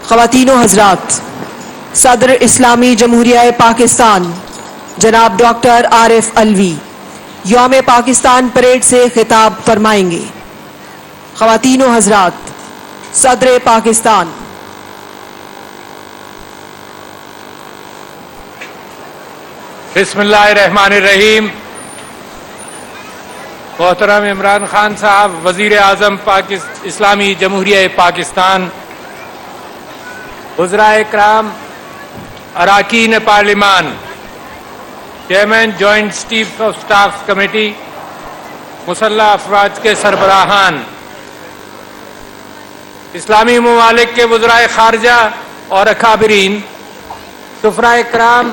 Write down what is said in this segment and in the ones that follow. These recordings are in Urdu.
خواتین و حضرات، صدر اسلامی جمہوریہ پاکستان جناب ڈاکٹر عارف علوی یوم پاکستان پریڈ سے خطاب فرمائیں گے۔ خواتین و حضرات، صدر پاکستان۔ بسم اللہ الرحمن الرحیم۔ محترم عمران خان صاحب، وزیر اعظم اسلامی جمہوریہ پاکستان، وزرائے کرام، اراکین پارلیمان، chairman joint chief of staff committee, مسلح افواج کے سربراہان، اسلامی ممالک کے وزرائے خارجہ اور اکابرین، سفرائے کرام،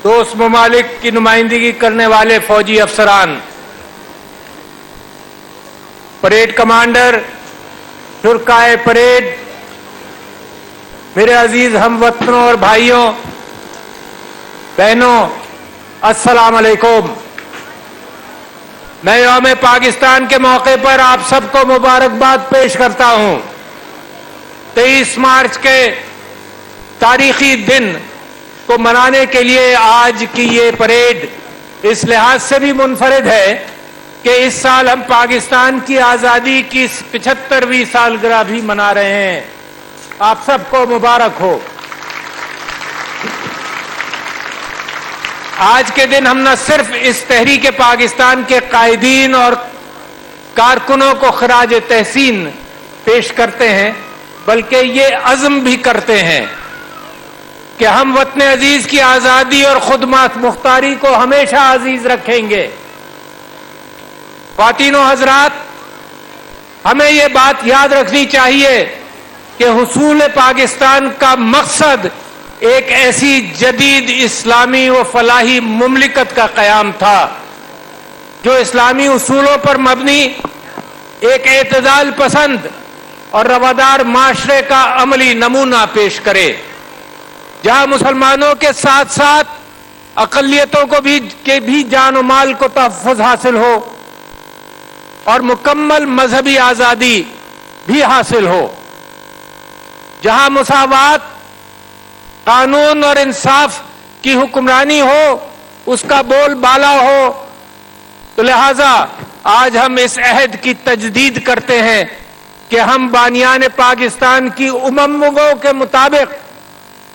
دوست ممالک کی نمائندگی کرنے والے فوجی افسران، پریڈ کمانڈر، شرکائے پریڈ، میرے عزیز ہم وطنوں اور بھائیوں بہنوں، السلام علیکم۔ میں یوم پاکستان کے موقع پر آپ سب کو مبارکباد پیش کرتا ہوں۔ 23 مارچ کے تاریخی دن کو منانے کے لیے آج کی یہ پریڈ اس لحاظ سے بھی منفرد ہے کہ اس سال ہم پاکستان کی آزادی کی 75ویں سالگرہ بھی منا رہے ہیں۔ آپ سب کو مبارک ہو۔ آج کے دن ہم نہ صرف اس تحریک پاکستان کے قائدین اور کارکنوں کو خراج تحسین پیش کرتے ہیں، بلکہ یہ عزم بھی کرتے ہیں کہ ہم وطن عزیز کی آزادی اور خود مختاری کو ہمیشہ عزیز رکھیں گے۔ خواتین و حضرات، ہمیں یہ بات یاد رکھنی چاہیے کہ حصول پاکستان کا مقصد ایک ایسی جدید اسلامی و فلاحی مملکت کا قیام تھا جو اسلامی اصولوں پر مبنی ایک اعتدال پسند اور روادار معاشرے کا عملی نمونہ پیش کرے، جہاں مسلمانوں کے ساتھ ساتھ اقلیتوں کو بھی جان و مال کو تحفظ حاصل ہو اور مکمل مذہبی آزادی بھی حاصل ہو، جہاں مساوات، قانون اور انصاف کی حکمرانی ہو، اس کا بول بالا ہو۔ تو لہذا آج ہم اس عہد کی تجدید کرتے ہیں کہ ہم بانیان پاکستان کی امنگوں کے مطابق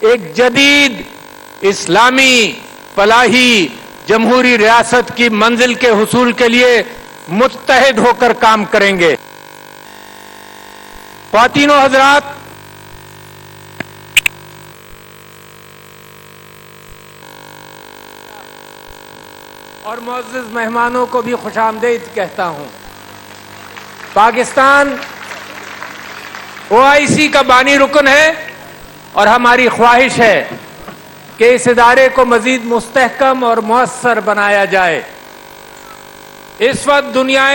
ایک جدید اسلامی فلاحی جمہوری ریاست کی منزل کے حصول کے لیے متحد ہو کر کام کریں گے۔ خواتین و حضرات، اور معزز مہمانوں کو بھی خوش آمدید کہتا ہوں۔ پاکستان OIC کا بانی رکن ہے اور ہماری خواہش ہے کہ اس ادارے کو مزید مستحکم اور مؤثر بنایا جائے۔ اس وقت دنیا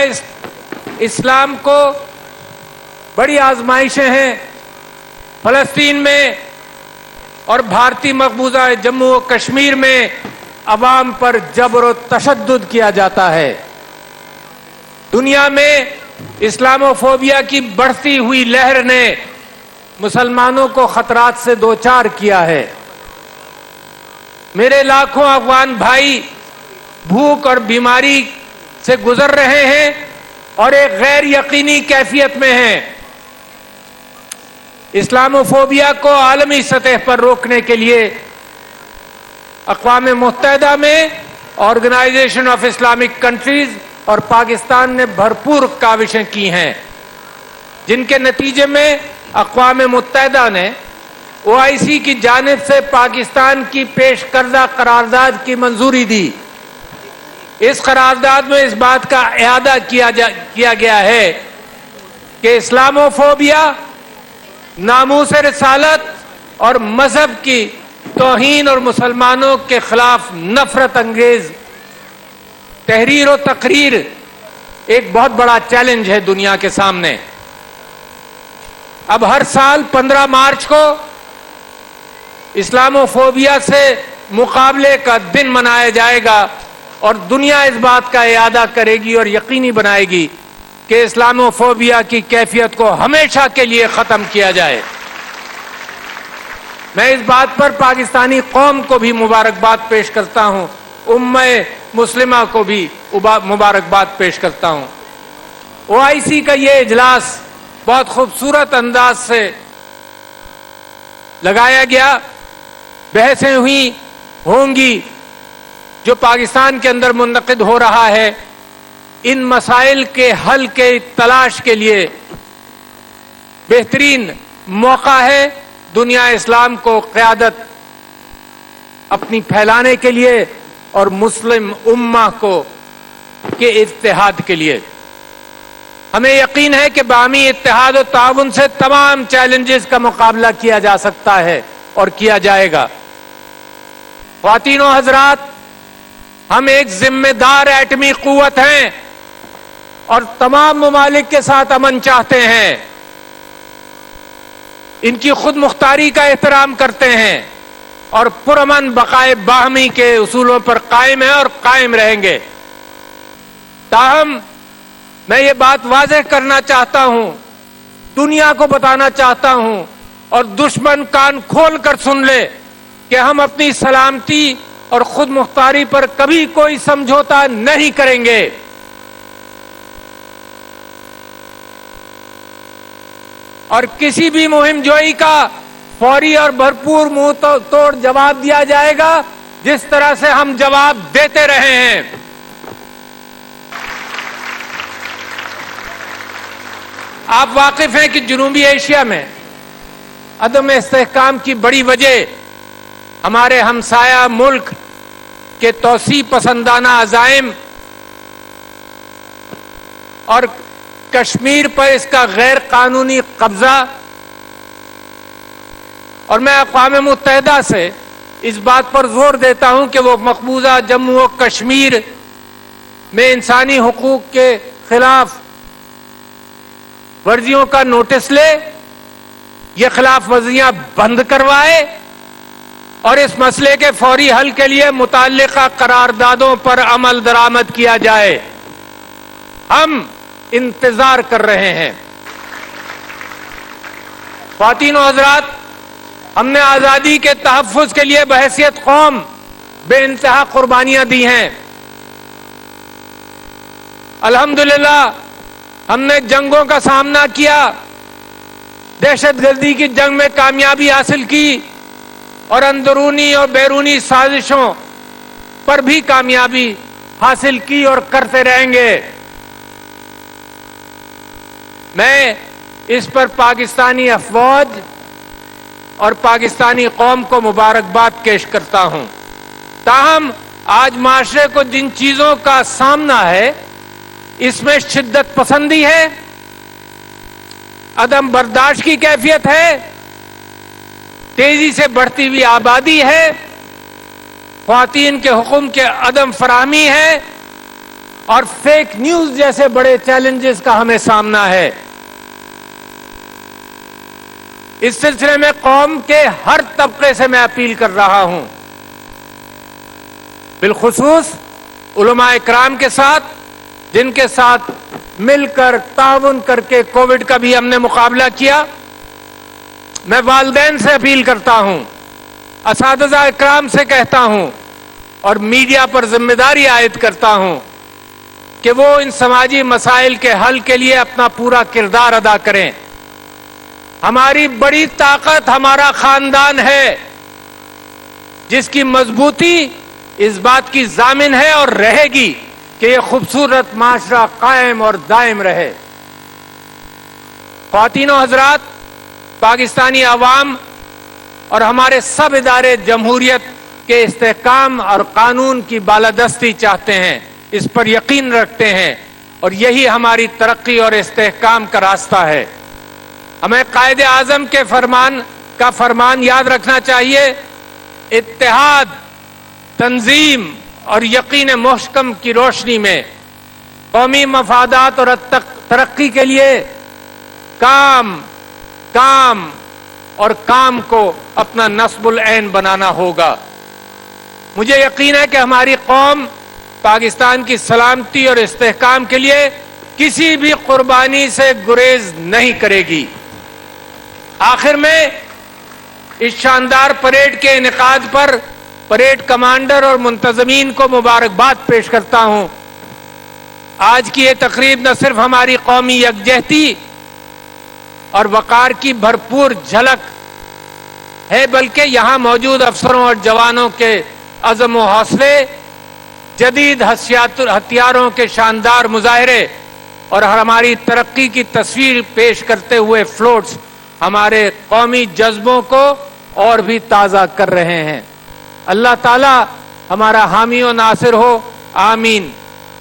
اسلام کو بڑی آزمائشیں ہیں۔ فلسطین میں اور بھارتی مقبوضہ جموں و کشمیر میں عوام پر جبر و تشدد کیا جاتا ہے۔ دنیا میں اسلاموفوبیا کی بڑھتی ہوئی لہر نے مسلمانوں کو خطرات سے دوچار کیا ہے۔ میرے لاکھوں افغان بھائی بھوک اور بیماری سے گزر رہے ہیں اور ایک غیر یقینی کیفیت میں ہیں۔ اسلاموفوبیا کو عالمی سطح پر روکنے کے لیے اقوام متحدہ میں آرگنائزیشن آف اسلامک کنٹریز اور پاکستان نے بھرپور کاوشیں کی ہیں، جن کے نتیجے میں اقوام متحدہ نے OIC کی جانب سے پاکستان کی پیش کردہ قرارداد کی منظوری دی۔ اس قرارداد میں اس بات کا اعادہ کیا گیا ہے کہ اسلاموفوبیا، ناموس رسالت اور مذہب کی توہین اور مسلمانوں کے خلاف نفرت انگیز تحریر و تقریر ایک بہت بڑا چیلنج ہے دنیا کے سامنے۔ اب ہر سال 15 مارچ کو اسلاموفوبیا سے مقابلے کا دن منایا جائے گا اور دنیا اس بات کا اعادہ کرے گی اور یقینی بنائے گی کہ اسلاموفوبیا کی کیفیت کو ہمیشہ کے لیے ختم کیا جائے۔ میں اس بات پر پاکستانی قوم کو بھی مبارکباد پیش کرتا ہوں، امہ مسلمہ کو بھی مبارکباد پیش کرتا ہوں۔ OIC کا یہ اجلاس بہت خوبصورت انداز سے لگایا گیا، بحثیں ہوئی ہوں گی جو پاکستان کے اندر منعقد ہو رہا ہے، ان مسائل کے حل کے تلاش کے لیے بہترین موقع ہے دنیا اسلام کو قیادت اپنی پھیلانے کے لیے اور مسلم امہ کو کے اتحاد کے لیے۔ ہمیں یقین ہے کہ باہمی اتحاد و تعاون سے تمام چیلنجز کا مقابلہ کیا جا سکتا ہے اور کیا جائے گا۔ خواتین و حضرات، ہم ایک ذمہ دار ایٹمی قوت ہیں اور تمام ممالک کے ساتھ امن چاہتے ہیں، ان کی خود مختاری کا احترام کرتے ہیں اور پرامن بقائے باہمی کے اصولوں پر قائم ہیں اور قائم رہیں گے۔ تاہم میں یہ بات واضح کرنا چاہتا ہوں، دنیا کو بتانا چاہتا ہوں اور دشمن کان کھول کر سن لے کہ ہم اپنی سلامتی اور خود مختاری پر کبھی کوئی سمجھوتا نہیں کریں گے۔ اور کسی بھی مہم جوئی کا فوری اور بھرپور منہ توڑ جواب دیا جائے گا، جس طرح سے ہم جواب دیتے رہے ہیں۔ آپ واقف ہیں کہ جنوبی ایشیا میں عدم استحکام کی بڑی وجہ ہمارے ہمسایہ ملک کے توسیع پسندانہ عزائم اور کشمیر پر اس کا غیر قانونی قبضہ، اور میں اقوام متحدہ سے اس بات پر زور دیتا ہوں کہ وہ مقبوضہ جموں و کشمیر میں انسانی حقوق کے خلاف ورزیوں کا نوٹس لے، یہ خلاف ورزیاں بند کروائے اور اس مسئلے کے فوری حل کے لیے متعلقہ قراردادوں پر عمل درآمد کیا جائے۔ ہم انتظار کر رہے ہیں۔ خواتین و حضرات، ہم نے آزادی کے تحفظ کے لیے بحیثیت قوم بے انتہا قربانیاں دی ہیں۔ الحمدللہ ہم نے جنگوں کا سامنا کیا، دہشت گردی کی جنگ میں کامیابی حاصل کی اور اندرونی اور بیرونی سازشوں پر بھی کامیابی حاصل کی اور کرتے رہیں گے۔ میں اس پر پاکستانی افواج اور پاکستانی قوم کو مبارکباد پیش کرتا ہوں۔ تاہم آج معاشرے کو جن چیزوں کا سامنا ہے، اس میں شدت پسندی ہے، عدم برداشت کی کیفیت ہے، تیزی سے بڑھتی ہوئی آبادی ہے، خواتین کے حقوق کے عدم فراہمی ہے اور فیک نیوز جیسے بڑے چیلنجز کا ہمیں سامنا ہے۔ اس سلسلے میں قوم کے ہر طبقے سے میں اپیل کر رہا ہوں، بالخصوص علماء اکرام کے ساتھ، جن کے ساتھ مل کر تعاون کر کے کووڈ کا بھی ہم نے مقابلہ کیا۔ میں والدین سے اپیل کرتا ہوں، اساتذہ اکرام سے کہتا ہوں اور میڈیا پر ذمہ داری عائد کرتا ہوں کہ وہ ان سماجی مسائل کے حل کے لیے اپنا پورا کردار ادا کریں۔ ہماری بڑی طاقت ہمارا خاندان ہے، جس کی مضبوطی اس بات کی ضامن ہے اور رہے گی کہ یہ خوبصورت معاشرہ قائم اور دائم رہے۔ خواتین و حضرات، پاکستانی عوام اور ہمارے سب ادارے جمہوریت کے استحکام اور قانون کی بالادستی چاہتے ہیں، اس پر یقین رکھتے ہیں، اور یہی ہماری ترقی اور استحکام کا راستہ ہے۔ ہمیں قائد اعظم کے فرمان یاد رکھنا چاہیے، اتحاد، تنظیم اور یقین محکم کی روشنی میں قومی مفادات اور ترقی کے لیے کام کو اپنا نصب العین بنانا ہوگا۔ مجھے یقین ہے کہ ہماری قوم پاکستان کی سلامتی اور استحکام کے لیے کسی بھی قربانی سے گریز نہیں کرے گی۔ آخر میں اس شاندار پریڈ کے انعقاد پر پریڈ کمانڈر اور منتظمین کو مبارکباد پیش کرتا ہوں۔ آج کی یہ تقریب نہ صرف ہماری قومی یکجہتی اور وقار کی بھرپور جھلک ہے، بلکہ یہاں موجود افسروں اور جوانوں کے عزم و حوصلے، جدید ہتھیاروں کے شاندار مظاہرے اور ہماری ترقی کی تصویر پیش کرتے ہوئے فلوٹس ہمارے قومی جذبوں کو اور بھی تازہ کر رہے ہیں۔ اللہ تعالی ہمارا حامی و ناصر ہو، آمین۔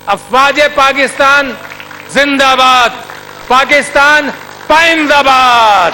افواج پاکستان زندہ باد، پاکستان پائندہ باد۔